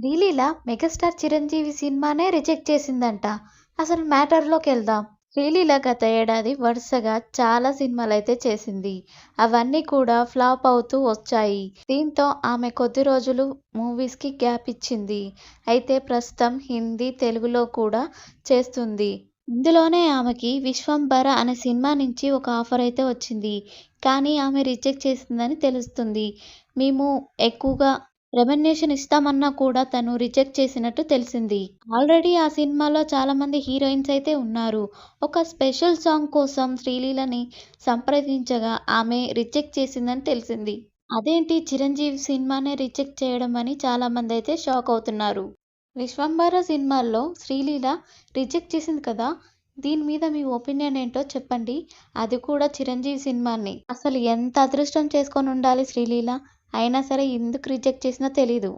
Sreeleela megastar Chiranjeevi సినిమానే reject చేసిందంట. అసలు మ్యాటర్‌లోకెళ్దాం. శ్రీలీల గత ఏడాది వరుసగా చాలా సినిమాలైతే చేసింది. అవన్నీ కూడా ఫ్లాప్ అవుతూ వచ్చాయి. దీంతో ఆమె కొద్ది రోజులు మూవీస్‌కి గ్యాప్ ఇచ్చింది. అయితే ప్రస్తుతం హిందీ, తెలుగులో కూడా చేస్తుంది. ఇందులోనే ఆమెకి 'విశ్వంభర' అనే సినిమా నుంచి ఒక ఆఫర్ అయితే వచ్చింది. కానీ ఆమె రిజెక్ట్ చేసిందని తెలుస్తుంది. మేము ఎక్కువగా రెమ్యునరేషన్ ఇస్తామన్నా కూడా తను రిజెక్ట్ చేసినట్టు తెలిసింది. ఆల్రెడీ ఆ సినిమాలో చాలామంది హీరోయిన్స్ అయితే ఉన్నారు. ఒక స్పెషల్ సాంగ్ కోసం శ్రీలీలని సంప్రదించగా ఆమె రిజెక్ట్ చేసిందని తెలిసింది. అదేంటి చిరంజీవి సినిమానే రిజెక్ట్ చేయడం అని చాలామందైతే షాక్ అవుతున్నారు. 'విశ్వంభర' సినిమాలో శ్రీలీల రిజెక్ట్ చేసింది కదా! దీని మీద మీ ఒపీనియన్ ఏంటో చెప్పండి. అది కూడా చిరంజీవి సినిమాని. అసలు ఎంత అదృష్టం చేసుకొనుండాలి శ్రీలీల. అయినా సరే ఎందుకు రిజెక్ట్ చేసిందో తెలీదు.